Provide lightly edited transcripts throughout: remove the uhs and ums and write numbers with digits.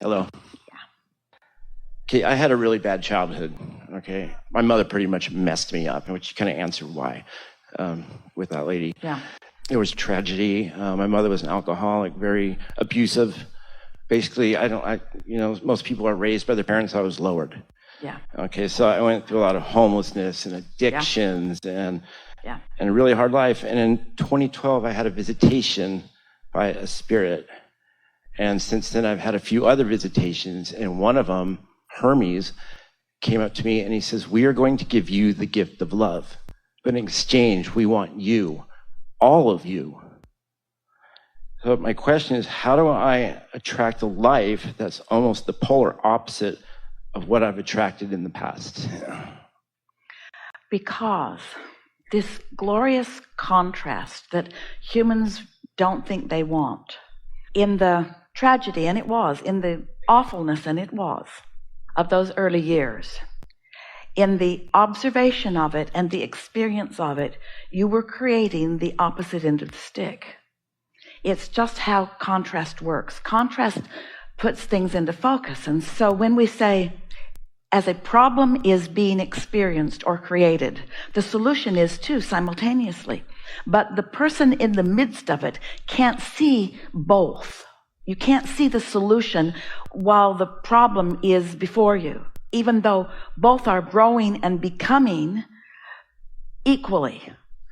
Hello. Okay, I had a really bad childhood. Okay, my mother pretty much messed me up, which you kind of answered why with that lady. Yeah. It was tragedy. My mother was an alcoholic, very abusive. Basically, most people are raised by their parents. I was lowered. Yeah. Okay, so I went through a lot of homelessness and addictions and a really hard life. And in 2012, I had a visitation by a spirit. And since then, I've had a few other visitations, and one of them, Hermes, came up to me and he says, "We are going to give you the gift of love, but in exchange, we want you, all of you." So my question is, how do I attract a life that's almost the polar opposite of what I've attracted in the past? Because this glorious contrast that humans don't think they want, in the tragedy, and it was, in the awfulness, and it was, of those early years, in the observation of it and the experience of it, you were creating the opposite end of the stick. It's just how contrast works. Contrast puts things into focus. And so when we say, as a problem is being experienced or created, the solution is too simultaneously. But the person in the midst of it can't see both. You can't see the solution while the problem is before you, even though both are growing and becoming equally.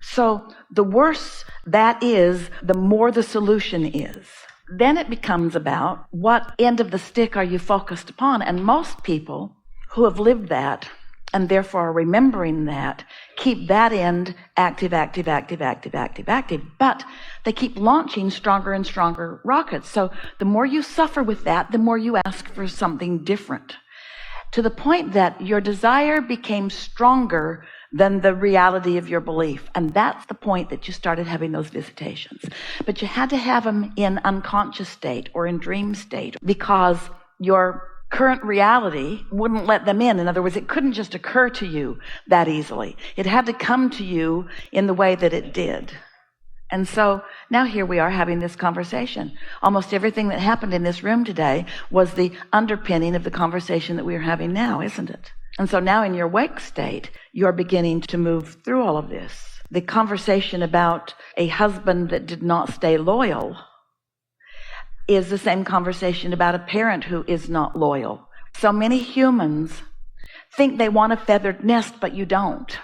So the worse that is, the more the solution is. Then it becomes about what end of the stick are you focused upon? And most people who have lived that and therefore are remembering that keep that end active. But they keep launching stronger and stronger rockets. So the more you suffer with that, the more you ask for something different, to the point that your desire became stronger than the reality of your belief. And that's the point that you started having those visitations. But you had to have them in unconscious state or in dream state because your current reality wouldn't let them in. In other words, it couldn't just occur to you that easily. It had to come to you in the way that it did. And so now here we are having this conversation. Almost everything that happened in this room today was the underpinning of the conversation that we are having now, isn't it? And so now in your wake state, you're beginning to move through all of this. The conversation about a husband that did not stay loyal is the same conversation about a parent who is not loyal. So many humans think they want a feathered nest, but you don't.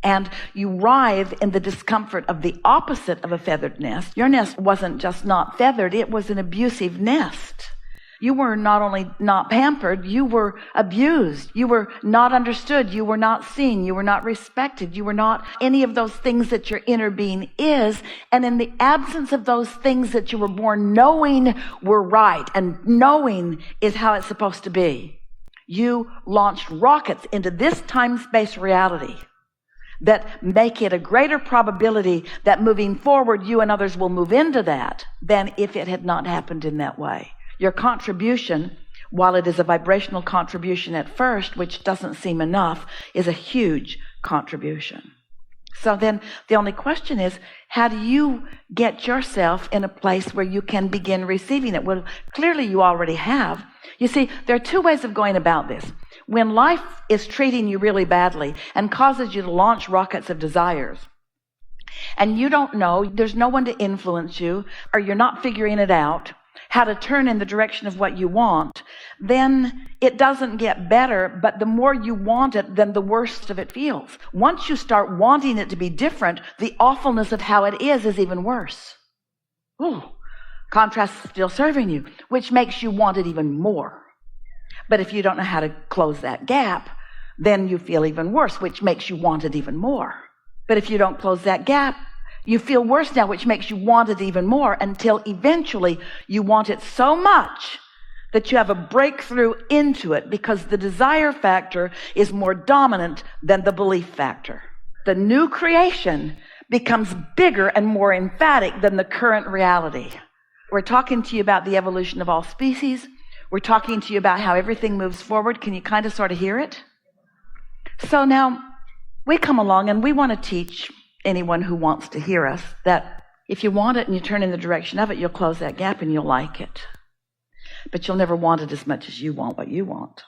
And you writhe in the discomfort of the opposite of a feathered nest. Your nest wasn't just not feathered, it was an abusive nest. You were not only not pampered, you were abused. You were not understood. You were not seen. You were not respected. You were not any of those things that your inner being is. And in the absence of those things that you were born knowing were right, and knowing is how it's supposed to be, you launched rockets into this time-space reality that make it a greater probability that moving forward, you and others will move into that than if it had not happened in that way. Your contribution, while it is a vibrational contribution at first, which doesn't seem enough, is a huge contribution. So then the only question is, how do you get yourself in a place where you can begin receiving it? Well, clearly you already have. You see, there are two ways of going about this. When life is treating you really badly and causes you to launch rockets of desires, and you don't know, there's no one to influence you, or you're not figuring it out, how to turn in the direction of what you want, then it doesn't get better, but the more you want it, then the worst of it feels. Once you start wanting it to be different, the awfulness of how it is even worse. Ooh, contrast is still serving you, which makes you want it even more. But if you don't know how to close that gap, then you feel even worse, which makes you want it even more. But if you don't close that gap, you feel worse now, which makes you want it even more, until eventually you want it so much that you have a breakthrough into it, because the desire factor is more dominant than the belief factor. The new creation becomes bigger and more emphatic than the current reality. We're talking to you about the evolution of all species. We're talking to you about how everything moves forward. Can you kind of sort of hear it? So now we come along and we want to teach anyone who wants to hear us that if you want it and you turn in the direction of it, you'll close that gap and you'll like it. but you'll never want it as much as you want what you want.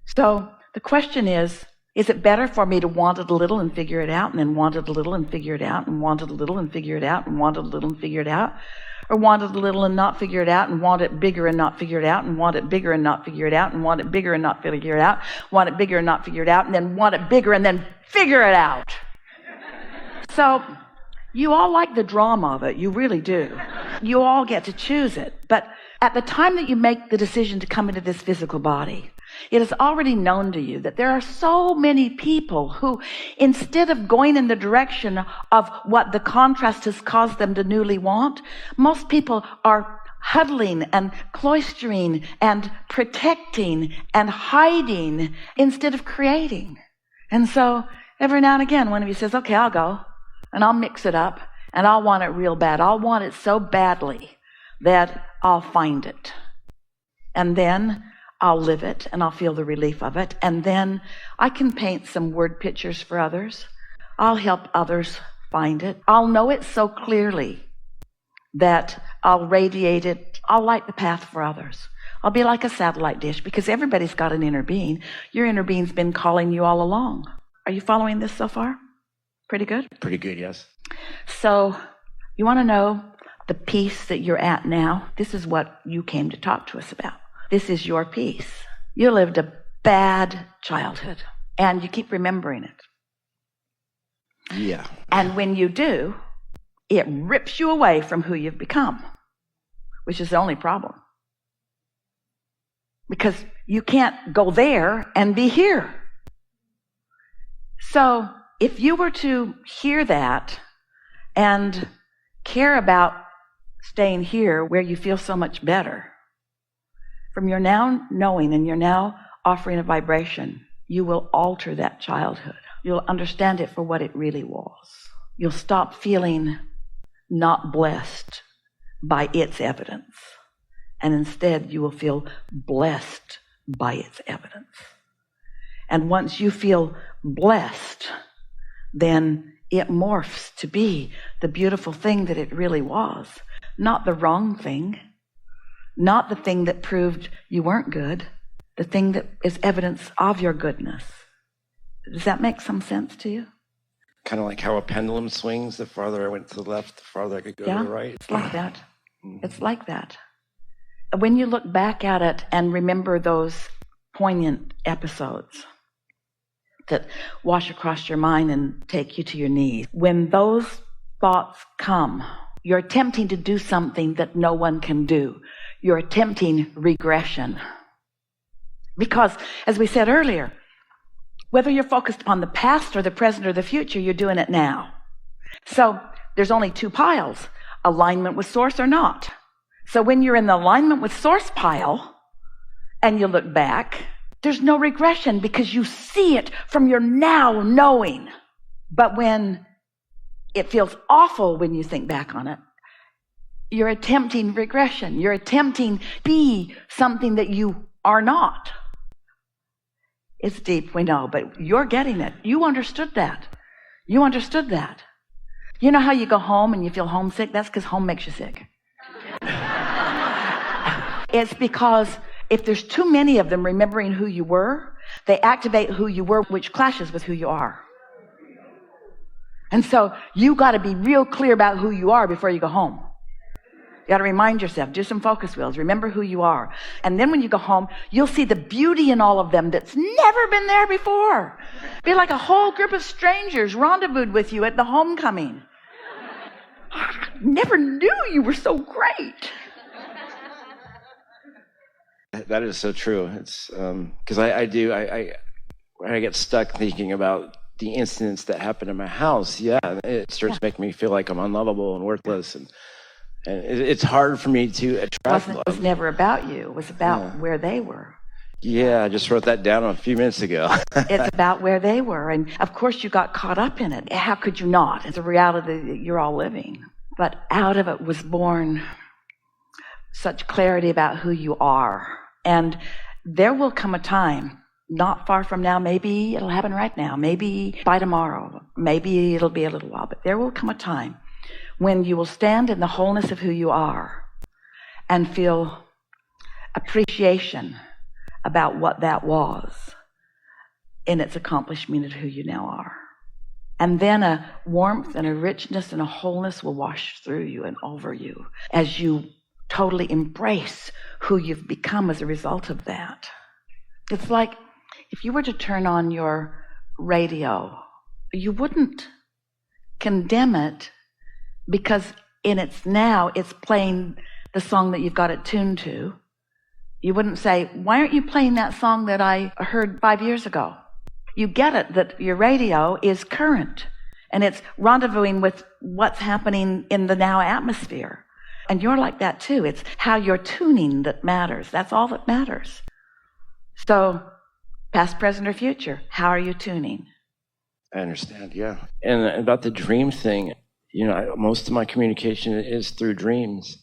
So the question is it better for me to want it a little and figure it out, and then want it a little and figure it out, and want it a little and figure it out, and want it a little and figure it out? Or want it a little and not figure it out, and want it bigger and not figure it out, and want it bigger and not figure it out, and want it bigger and not figure it out, want it bigger and not figure it out, and then want it bigger and then figure it out? So you all like the drama of it. You really do. You all get to choose it. But at the time that you make the decision to come into this physical body, it is already known to you that there are so many people who, instead of going in the direction of what the contrast has caused them to newly want, most people are huddling and cloistering and protecting and hiding instead of creating. And so every now and again, one of you says, okay, I'll go and I'll mix it up and I'll want it real bad. I'll want it so badly that I'll find it. And then I'll live it and I'll feel the relief of it. And then I can paint some word pictures for others. I'll help others find it. I'll know it so clearly that I'll radiate it. I'll light the path for others. I'll be like a satellite dish, because everybody's got an inner being. Your inner being's been calling you all along. Are you following this so far? Pretty good? Pretty good, yes. So you want to know the peace that you're at now? This is what you came to talk to us about. This is your peace. You lived a bad childhood, and you keep remembering it. Yeah. And when you do, it rips you away from who you've become, which is the only problem. Because you can't go there and be here. So if you were to hear that and care about staying here where you feel so much better, from your now knowing and your now offering a vibration, you will alter that childhood. You'll understand it for what it really was. You'll stop feeling not blessed by its evidence, and instead you will feel blessed by its evidence. And once you feel blessed, then it morphs to be the beautiful thing that it really was, not the wrong thing. Not the thing that proved you weren't good, the thing that is evidence of your goodness. Does that make some sense to you? Kind of like how a pendulum swings. The farther I went to the left, the farther I could go to the right. It's like that. It's like that. When you look back at it and remember those poignant episodes that wash across your mind and take you to your knees, when those thoughts come, you're attempting to do something that no one can do. You're attempting regression. Because, as we said earlier, whether you're focused on the past or the present or the future, you're doing it now. So there's only two piles, alignment with source or not. So when you're in the alignment with source pile and you look back, there's no regression because you see it from your now knowing. But when it feels awful when you think back on it, you're attempting regression. You're attempting to be something that you are not. It's deep, we know, but you're getting it. You understood that. You understood that. You know how you go home and you feel homesick? That's because home makes you sick. It's because if there's too many of them remembering who you were, they activate who you were, which clashes with who you are. And so you got to be real clear about who you are before you go home. You got to remind yourself, do some focus wheels, remember who you are. And then when you go home, you'll see the beauty in all of them that's never been there before. Be like a whole group of strangers rendezvoused with you at the homecoming. I never knew you were so great. That is so true. It's because I get stuck thinking about the incidents that happen in my house. Yeah, it starts making me feel like I'm unlovable and worthless, and it's hard for me to attract love. It was never about you. It was about where they were. Yeah, I just wrote that down a few minutes ago. It's about where they were, and of course you got caught up in it. How could you not? It's a reality that you're all living. But out of it was born such clarity about who you are. And there will come a time, not far from now, maybe it'll happen right now, maybe by tomorrow, maybe it'll be a little while, but there will come a time when you will stand in the wholeness of who you are and feel appreciation about what that was in its accomplishment of who you now are. And then a warmth and a richness and a wholeness will wash through you and over you as you totally embrace who you've become as a result of that. It's like if you were to turn on your radio, you wouldn't condemn it because in its now it's playing the song that you've got it tuned to. You wouldn't say, why aren't you playing that song that I heard 5 years ago? You get it that your radio is current and it's rendezvousing with what's happening in the now atmosphere. And you're like that too. It's how you're tuning that matters. That's all that matters. So, past, present, or future, how are you tuning? I understand, yeah. And about the dream thing, most of my communication is through dreams.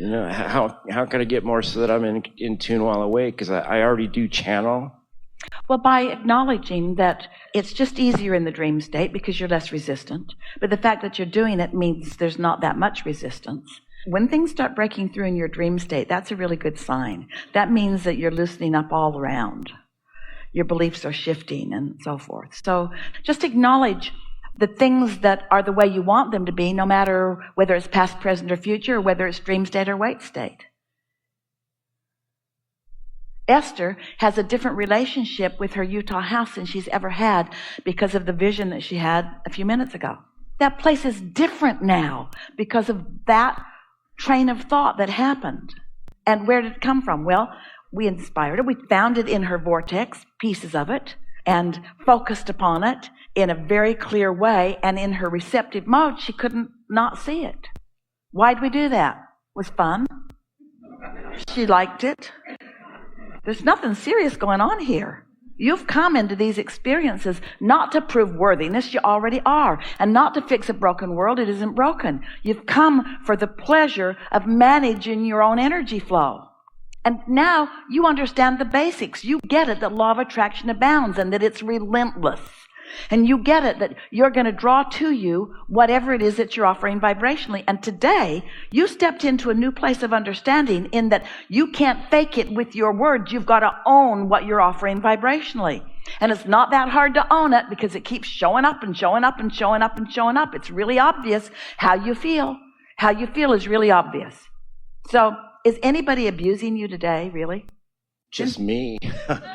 How can I get more so that I'm in tune while awake? Because I already do channel. Well, by acknowledging that it's just easier in the dream state because you're less resistant. But the fact that you're doing it means there's not that much resistance. When things start breaking through in your dream state, that's a really good sign. That means that you're loosening up all around. Your beliefs are shifting and so forth. So just acknowledge the things that are the way you want them to be, no matter whether it's past, present, or future, or whether it's dream state or wake state. Esther has a different relationship with her Utah house than she's ever had because of the vision that she had a few minutes ago. That place is different now because of that train of thought that happened. And where did it come from? Well, we inspired her. We found it in her vortex, pieces of it, and focused upon it in a very clear way. And in her receptive mode, she couldn't not see it. Why'd we do that? It was fun. She liked it. There's nothing serious going on here. You've come into these experiences not to prove worthiness, you already are, and not to fix a broken world, it isn't broken. You've come for the pleasure of managing your own energy flow. And now you understand the basics. You get it that law of attraction abounds and that it's relentless. And you get it that you're going to draw to you whatever it is that you're offering vibrationally. And today, you stepped into a new place of understanding in that you can't fake it with your words. You've got to own what you're offering vibrationally. And it's not that hard to own it because it keeps showing up and showing up and showing up and showing up. It's really obvious how you feel. How you feel is really obvious. So, is anybody abusing you today, really? Just me.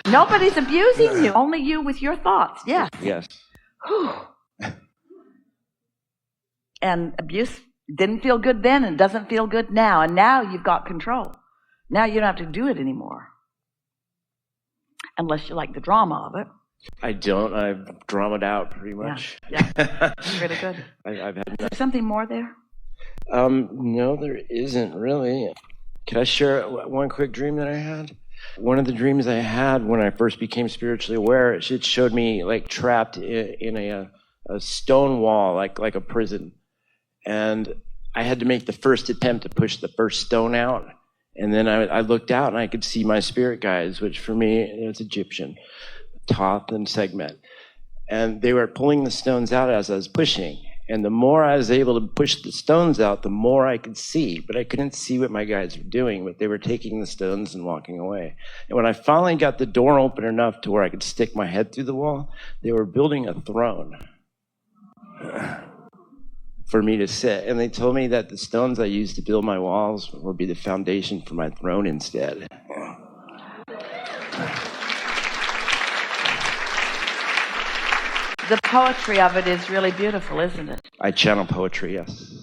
Nobody's abusing you. Only you with your thoughts. Yes. Yes. Whew. And abuse didn't feel good then and doesn't feel good now. And now you've got control. Now you don't have to do it anymore. Unless you like the drama of it. I don't. I've dramaed out pretty much. Yeah. It's really good. I've had. Is there something more there? No, there isn't really. Can I share one quick dream that I had? One of the dreams I had when I first became spiritually aware, it showed me like trapped in a stone wall, like a prison. And I had to make the first attempt to push the first stone out. And then I looked out and I could see my spirit guides, which for me, it's Egyptian, Thoth and Segmet. And they were pulling the stones out as I was pushing. And the more I was able to push the stones out, the more I could see. But I couldn't see what my guides were doing, but they were taking the stones and walking away. And when I finally got the door open enough to where I could stick my head through the wall, they were building a throne for me to sit. And they told me that the stones I used to build my walls would be the foundation for my throne instead. The poetry of it is really beautiful, isn't it? I channel poetry, yes.